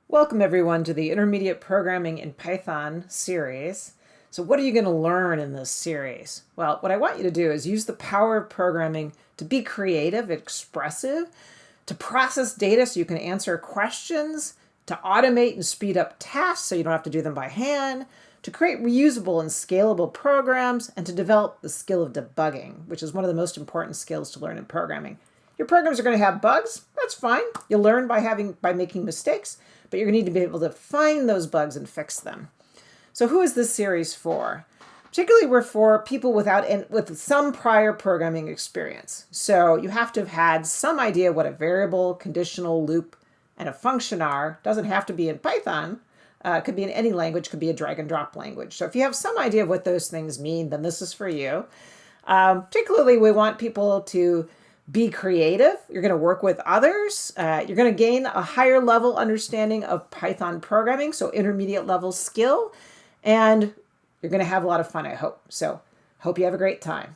Welcome everyone to the Intermediate Programming in Python series. So what are you going to learn in this series? Well, what I want you to do is use the power of programming to be creative, expressive, to process data so you can answer questions, to automate and speed up tasks so you don't have to do them by hand, to create reusable and scalable programs, and to develop the skill of debugging, which is one of the most important skills to learn in programming. Your programs are going to have bugs. That's fine. You'll learn by making mistakes, but you're going to need to be able to find those bugs and fix them. So who is this series for? Particularly, we're for people with some prior programming experience. So you have to have had some idea what a variable, conditional, loop, and a function are. Doesn't have to be in Python. It could be in any language, could be a drag and drop language. So if you have some idea of what those things mean, then this is for you. Particularly, we want people to be creative. You're going to work with others. You're going to gain a higher level understanding of Python programming, so intermediate level skill, and you're going to have a lot of fun, I hope. So hope you have a great time.